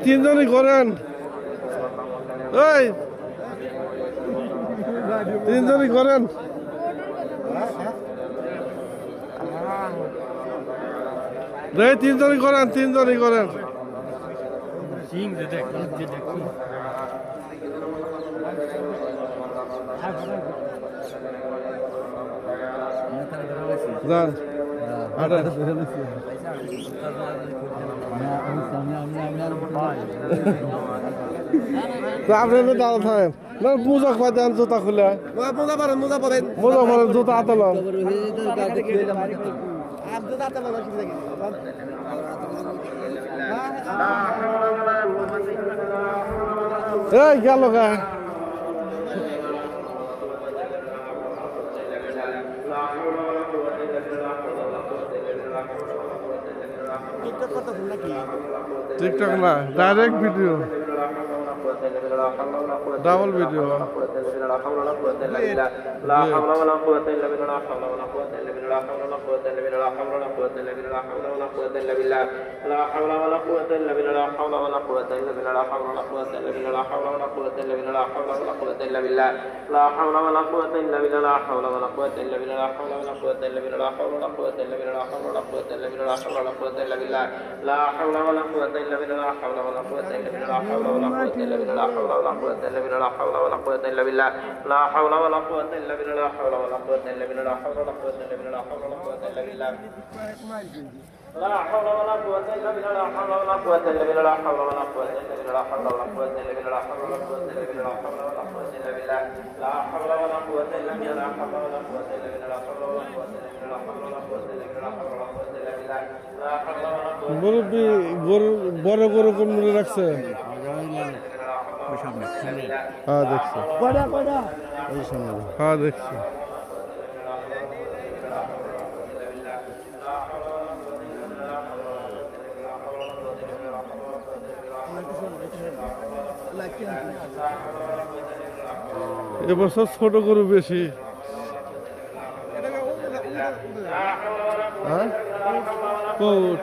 তিনজনই করেন, তিনজনই করেন। তিনজনই করেন, তিনজনই করেন। যান আপনি দাঁড়া থাকেন না, মোজা খাওয়া দেন, জুতা খুলে মোজা পরেন, জুতা হাতে লন। এই গেল গা টিকটক না, ডাইরেক্ট ভিডিও, ডাবল ভিডিও। মুরব্বী গরু, বড় গরু কোন মনে রাখছে? হ্যাঁ দেখছি, হ্যাঁ দেখছি। এবছর ছোট গরু বেশি। হ্যাঁ কোট